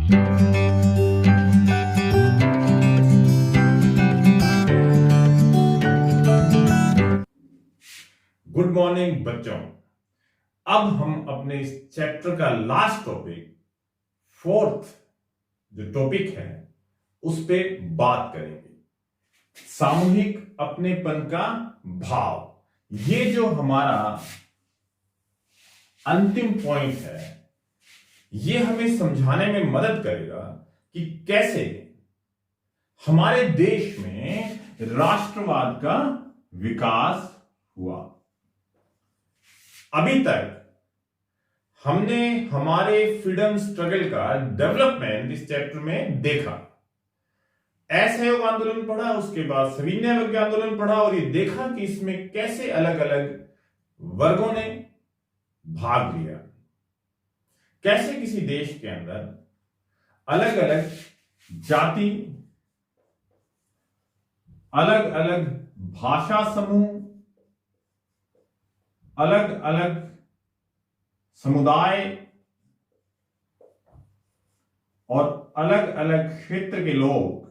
Good morning बच्चों। अब हम अपने इस चैप्टर का लास्ट टॉपिक, फोर्थ जो टॉपिक है, उस पे बात करेंगे। सामूहिक अपनेपन का भाव। ये जो हमारा अंतिम पॉइंट है, ये हमें समझाने में मदद करेगा कि कैसे हमारे देश में राष्ट्रवाद का विकास हुआ। अभी तक हमने हमारे फ्रीडम स्ट्रगल का डेवलपमेंट इस चैप्टर में देखा। असहयोग आंदोलन पढ़ा, उसके बाद सविनय अवज्ञा आंदोलन पढ़ा और ये देखा कि इसमें कैसे अलग अलग वर्गों ने भाग लिया, कैसे किसी देश के अंदर अलग अलग जाति, अलग अलग भाषा समूह, अलग अलग समुदाय और अलग अलग क्षेत्र के लोग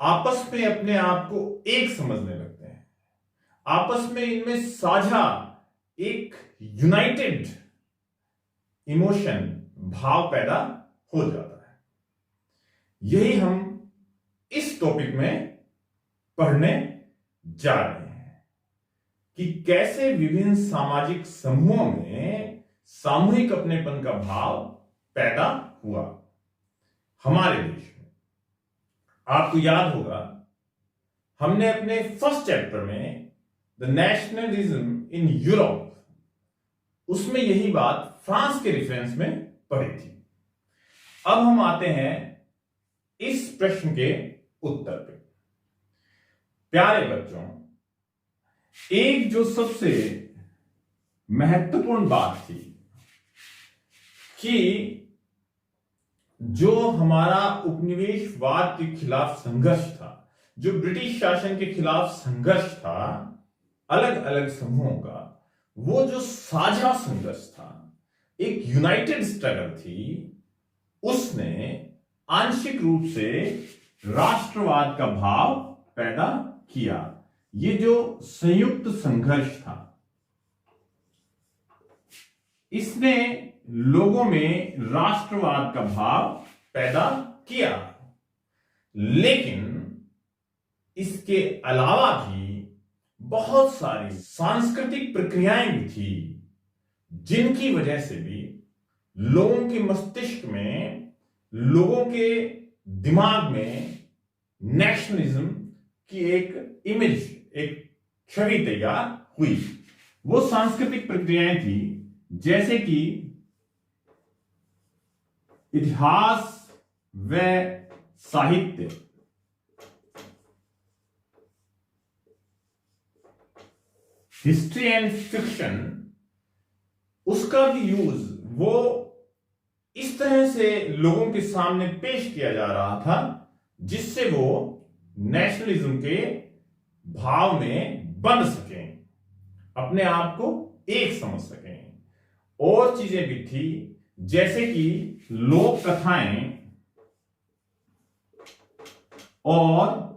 आपस में अपने आप को एक समझने लगते हैं। आपस में इनमें साझा एक यूनाइटेड इमोशन, भाव पैदा हो जाता है। यही हम इस टॉपिक में पढ़ने जा रहे हैं कि कैसे विभिन्न सामाजिक समूहों में सामूहिक अपनेपन का भाव पैदा हुआ हमारे देश में। आपको याद होगा, हमने अपने फर्स्ट चैप्टर में द नेशनलिज्म इन यूरोप, उसमें यही बात फ्रांस के रेफरेंस में पढ़ी थी। अब हम आते हैं इस प्रश्न के उत्तर पे। प्यारे बच्चों, एक जो सबसे महत्वपूर्ण बात थी कि जो हमारा उपनिवेशवाद के खिलाफ संघर्ष था, जो ब्रिटिश शासन के खिलाफ संघर्ष था अलग अलग समूहों का, वो जो साझा संघर्ष था, एक यूनाइटेड स्ट्रगल थी, उसने आंशिक रूप से राष्ट्रवाद का भाव पैदा किया। ये जो संयुक्त संघर्ष था, इसने लोगों में राष्ट्रवाद का भाव पैदा किया। लेकिन इसके अलावा भी बहुत सारी सांस्कृतिक प्रक्रियाएं भी थी, जिनकी वजह से भी लोगों के मस्तिष्क में, लोगों के दिमाग में नेशनलिज्म की एक इमेज, एक छवि तैयार हुई। वो सांस्कृतिक प्रक्रियाएं थी जैसे कि इतिहास व साहित्य, हिस्ट्री एंड फिक्शन, उसका भी यूज वो इस तरह से लोगों के सामने पेश किया जा रहा था जिससे वो नेशनलिज्म के भाव में बंध सकें, अपने आप को एक समझ सकें। और चीजें भी थी जैसे कि लोक कथाएं और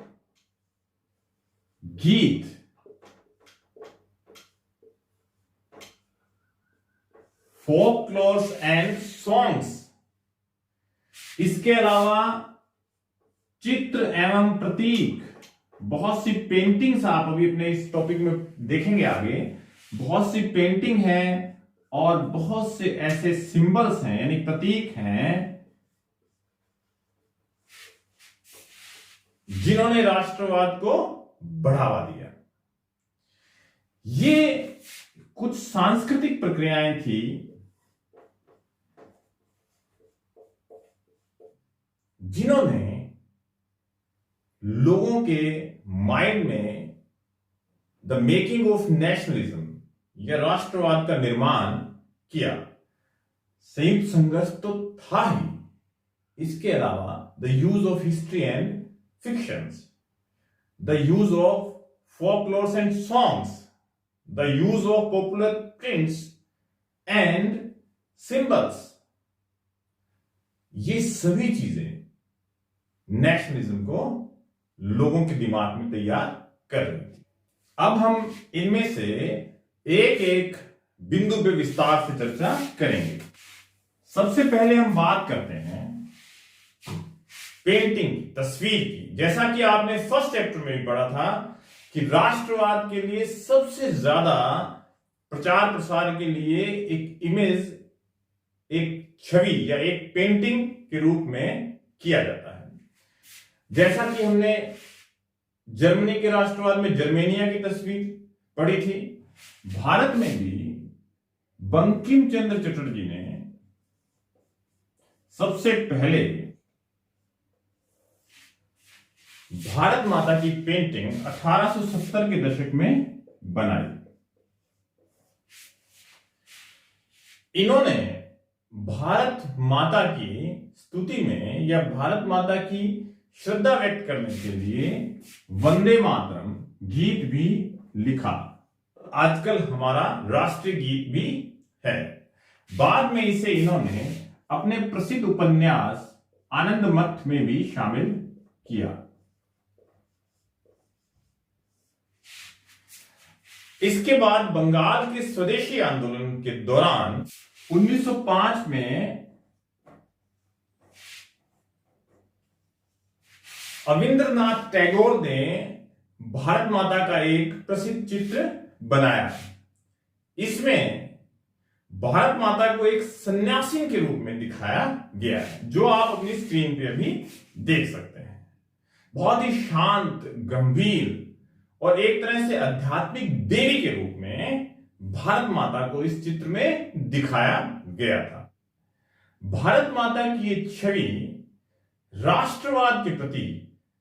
गीत, फोकलोर्स एंड सॉन्ग्स। इसके अलावा चित्र एवं प्रतीक, बहुत सी पेंटिंग्स आप अभी अपने इस टॉपिक में देखेंगे आगे। बहुत सी पेंटिंग है और बहुत से ऐसे सिंबल्स हैं, यानी प्रतीक हैं, जिन्होंने राष्ट्रवाद को बढ़ावा दिया। ये कुछ सांस्कृतिक प्रक्रियाएं थी जिन्होंने लोगों के माइंड में द मेकिंग ऑफ नेशनलिज्म या राष्ट्रवाद का निर्माण किया। संयुक्त संघर्ष तो था ही, इसके अलावा the use of history and fictions, the use of folklores and songs, the use of popular prints and symbols, ये सभी चीजें नेशनलिज्म को लोगों के दिमाग में तैयार कर रही थी। अब हम इनमें से एक एक बिंदु पे विस्तार से चर्चा करेंगे। सबसे पहले हम बात करते हैं पेंटिंग, तस्वीर की। जैसा कि आपने फर्स्ट चैप्टर में भी पढ़ा था कि राष्ट्रवाद के लिए सबसे ज्यादा प्रचार प्रसार के लिए एक इमेज, एक छवि या एक पेंटिंग के रूप में किया जाता है। जैसा कि हमने जर्मनी के राष्ट्रवाद में जर्मेनिया की तस्वीर पढ़ी थी, भारत में भी बंकिम चंद्र चटर्जी ने सबसे पहले भारत माता की पेंटिंग 1870 के दशक में बनाई। इन्होंने भारत माता की स्तुति में या भारत माता की श्रद्धा व्यक्त करने के लिए वंदे मातरम गीत भी लिखा। आजकल हमारा राष्ट्रीय गीत भी है। बाद में इसे इन्होंने अपने प्रसिद्ध उपन्यास आनंद मठ में भी शामिल किया। इसके बाद बंगाल के स्वदेशी आंदोलन के दौरान 1905 में रविंद्रनाथ टैगोर ने भारत माता का एक प्रसिद्ध चित्र बनाया। इसमें भारत माता को एक सन्यासी के रूप में दिखाया गया है, जो आप अपनी स्क्रीन पे अभी देख सकते हैं। बहुत ही शांत, गंभीर और एक तरह से आध्यात्मिक देवी के रूप में भारत माता को इस चित्र में दिखाया गया था। भारत माता की ये छवि राष्ट्रवाद के प्रति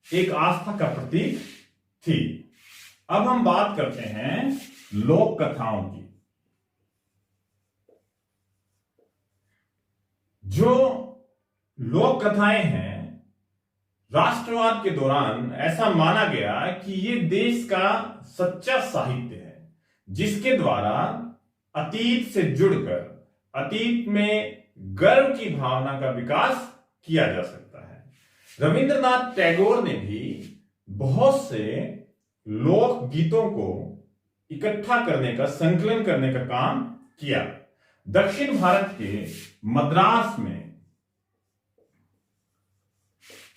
एक आस्था का प्रतीक थी। अब हम बात करते हैं लोक कथाओं की। जो लोक कथाएं हैं, राष्ट्रवाद के दौरान ऐसा माना गया कि ये देश का सच्चा साहित्य है, जिसके द्वारा अतीत से जुड़कर अतीत में गर्व की भावना का विकास किया जा सकता है। रविंद्रनाथ टैगोर ने भी बहुत से लोक गीतों को इकट्ठा करने का, संकलन करने का काम किया। दक्षिण भारत के मद्रास में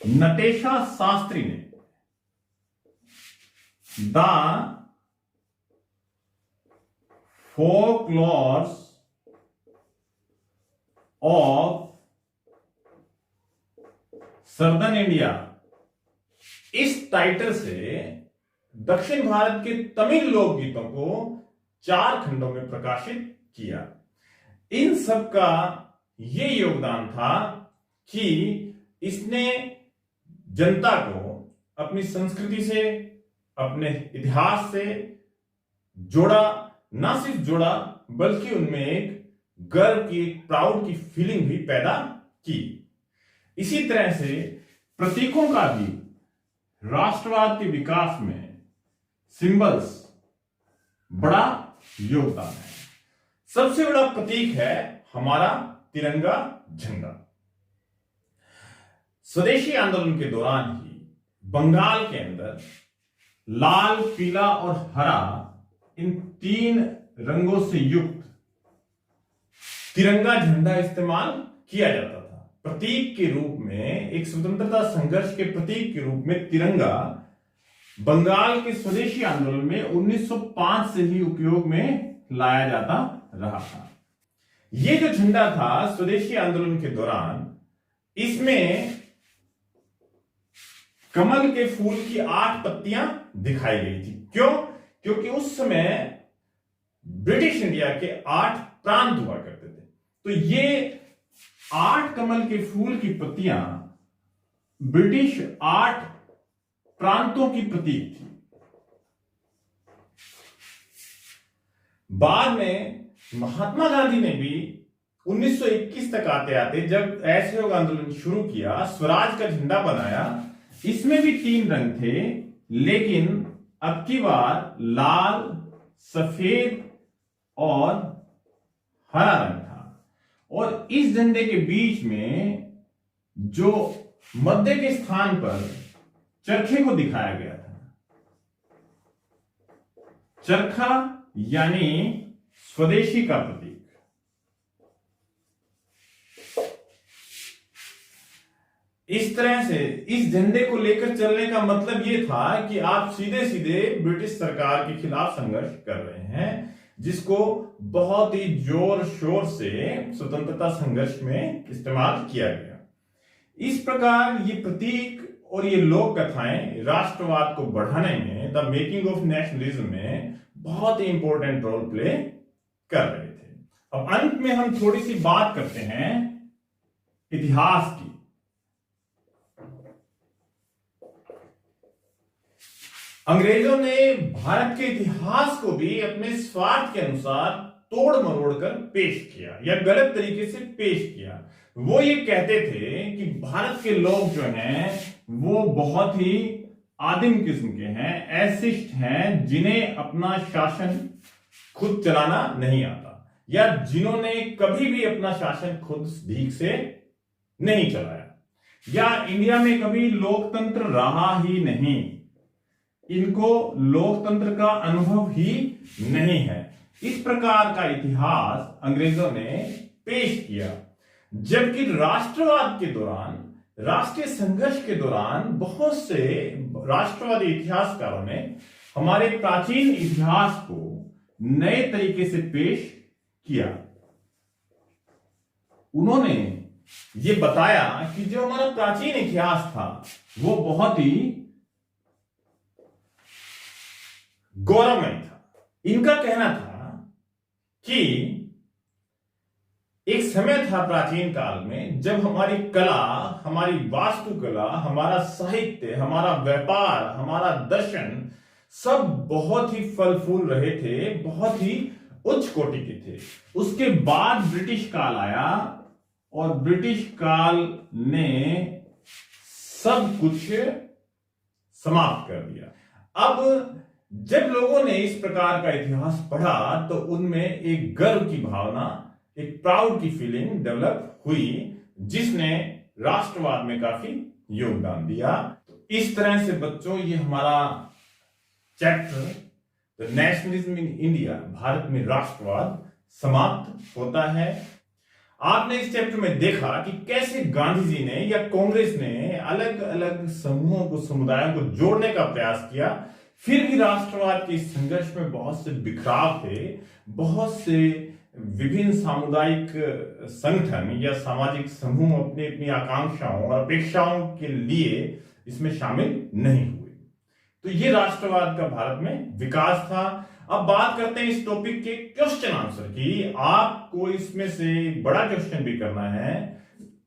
नटेशा शास्त्री ने the folklores of southern India, इस टाइटल से दक्षिण भारत के तमिल लोकगीतों को 4 खंडों में प्रकाशित किया। इन सब का ये योगदान था कि इसने जनता को अपनी संस्कृति से, अपने इतिहास से जोड़ा। ना सिर्फ जोड़ा, बल्कि उनमें एक गर्व की, प्राउड की फीलिंग भी पैदा की। इसी तरह से प्रतीकों का भी राष्ट्रवाद के विकास में सिंबल्स बड़ा योगदान है। सबसे बड़ा प्रतीक है हमारा तिरंगा झंडा। स्वदेशी आंदोलन के दौरान ही बंगाल के अंदर लाल, पीला और हरा, इन 3 रंगों से युक्त तिरंगा झंडा इस्तेमाल किया जाता था। प्रतीक के रूप में, एक स्वतंत्रता संघर्ष के प्रतीक के रूप में तिरंगा बंगाल के स्वदेशी आंदोलन में 1905 से ही उपयोग में लाया जाता रहा था। यह जो झंडा था स्वदेशी आंदोलन के दौरान, इसमें कमल के फूल की 8 पत्तियां दिखाई गई थी। क्यों? क्योंकि उस समय ब्रिटिश इंडिया के 8 प्रांत हुआ करते थे। तो ये 8 कमल के फूल की पत्तियां ब्रिटिश 8 प्रांतों की प्रतीक थी। बाद में महात्मा गांधी ने भी 1921 तक आते आते, जब असहयोग आंदोलन शुरू किया, स्वराज का झंडा बनाया। इसमें भी 3 रंग थे, लेकिन अब की बार लाल, सफेद और हरा रंग था, और इस झंडे के बीच में जो मध्य के स्थान पर चरखे को दिखाया गया था, चरखा यानी स्वदेशी का प्रतीक। इस तरह से इस झंडे को लेकर चलने का मतलब यह था कि आप सीधे सीधे ब्रिटिश सरकार के खिलाफ संघर्ष कर रहे हैं, जिसको बहुत ही जोर शोर से स्वतंत्रता संघर्ष में इस्तेमाल किया गया। इस प्रकार ये प्रतीक और ये लोक कथाएं राष्ट्रवाद को बढ़ाने में, द मेकिंग ऑफ नेशनलिज्म में बहुत ही इंपॉर्टेंट रोल प्ले कर रहे थे। अब अंत में हम थोड़ी सी बात करते हैं इतिहास की। अंग्रेजों ने भारत के इतिहास को भी अपने स्वार्थ के अनुसार तोड़ मरोड़ कर पेश किया या गलत तरीके से पेश किया। वो ये कहते थे कि भारत के लोग जो हैं वो बहुत ही आदिम किस्म के हैं, एसिस्ट हैं, जिन्हें अपना शासन खुद चलाना नहीं आता, या जिन्होंने कभी भी अपना शासन खुद ठीक से नहीं चलाया, या इंडिया में कभी लोकतंत्र रहा ही नहीं, इनको लोकतंत्र का अनुभव ही नहीं है। इस प्रकार का इतिहास अंग्रेजों ने पेश किया, जबकि राष्ट्रवाद के दौरान, राष्ट्रीय संघर्ष के दौरान बहुत से राष्ट्रवादी इतिहासकारों ने हमारे प्राचीन इतिहास को नए तरीके से पेश किया। उन्होंने ये बताया कि जो हमारा प्राचीन इतिहास था वो बहुत ही गौरवमय था। इनका कहना था कि एक समय था प्राचीन काल में जब हमारी कला, हमारी वास्तुकला, हमारा साहित्य, हमारा व्यापार, हमारा दर्शन सब बहुत ही फल फूल रहे थे, बहुत ही उच्च कोटि के थे। उसके बाद ब्रिटिश काल आया और ब्रिटिश काल ने सब कुछ समाप्त कर दिया। अब जब लोगों ने इस प्रकार का इतिहास पढ़ा तो उनमें एक गर्व की भावना, एक प्राउड की फीलिंग डेवलप हुई, जिसने राष्ट्रवाद में काफी योगदान दिया। तो इस तरह से बच्चों ये हमारा chapter the nationalism in India, Bharat में राष्ट्रवाद, समाप्त होता है। आपने इस चैप्टर में देखा कि कैसे गांधी जी ने या कांग्रेस ने अलग अलग समूहों को, समुदायों को जोड़ने का प्रयास किया, फिर भी राष्ट्रवाद के इस संघर्ष में बहुत से बिखराव थे, बहुत से विभिन्न सामुदायिक संगठन या सामाजिक समूह अपनी अपनी आकांक्षाओं और अपेक्षाओं के लिए इसमें शामिल नहीं हुए। तो ये राष्ट्रवाद का भारत में विकास था। अब बात करते हैं इस टॉपिक के क्वेश्चन आंसर की। आपको इसमें से बड़ा क्वेश्चन भी करना है।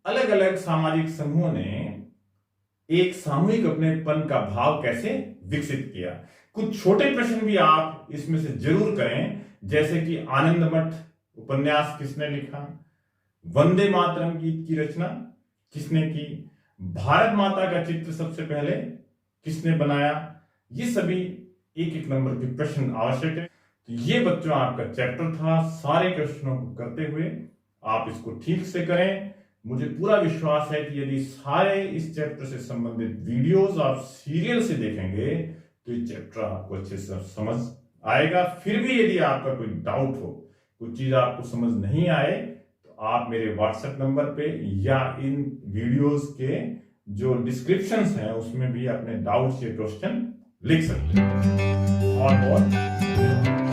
अलग अलग सामाजिक समूहों ने एक सामूहिक अपनेपन का भाव कैसे विकसित किया। कुछ छोटे प्रश्न भी आप इसमें से जरूर करें, जैसे कि आनंद मठ उपन्यास किसने लिखा, वंदे मातरम गीत की रचना किसने की, भारत माता का चित्र सबसे पहले किसने बनाया। ये सभी एक एक नंबर के प्रश्न आवश्यक है। तो ये बच्चों आपका चैप्टर था। सारे क्वेश्चनों को करते हुए आप इसको ठीक से करें। मुझे पूरा विश्वास है कि यदि सारे इस चैप्टर से संबंधित वीडियोस आप सीरियल से देखेंगे तो ये चैप्टर आपको अच्छे से समझ आएगा। फिर भी यदि आपका कोई डाउट हो, कुछ चीज आपको समझ नहीं आए, तो आप मेरे व्हाट्सएप नंबर पे या इन वीडियोस के जो डिस्क्रिप्शंस हैं उसमें भी अपने डाउट्स या क्वेश्चन लिख सकते हैं। और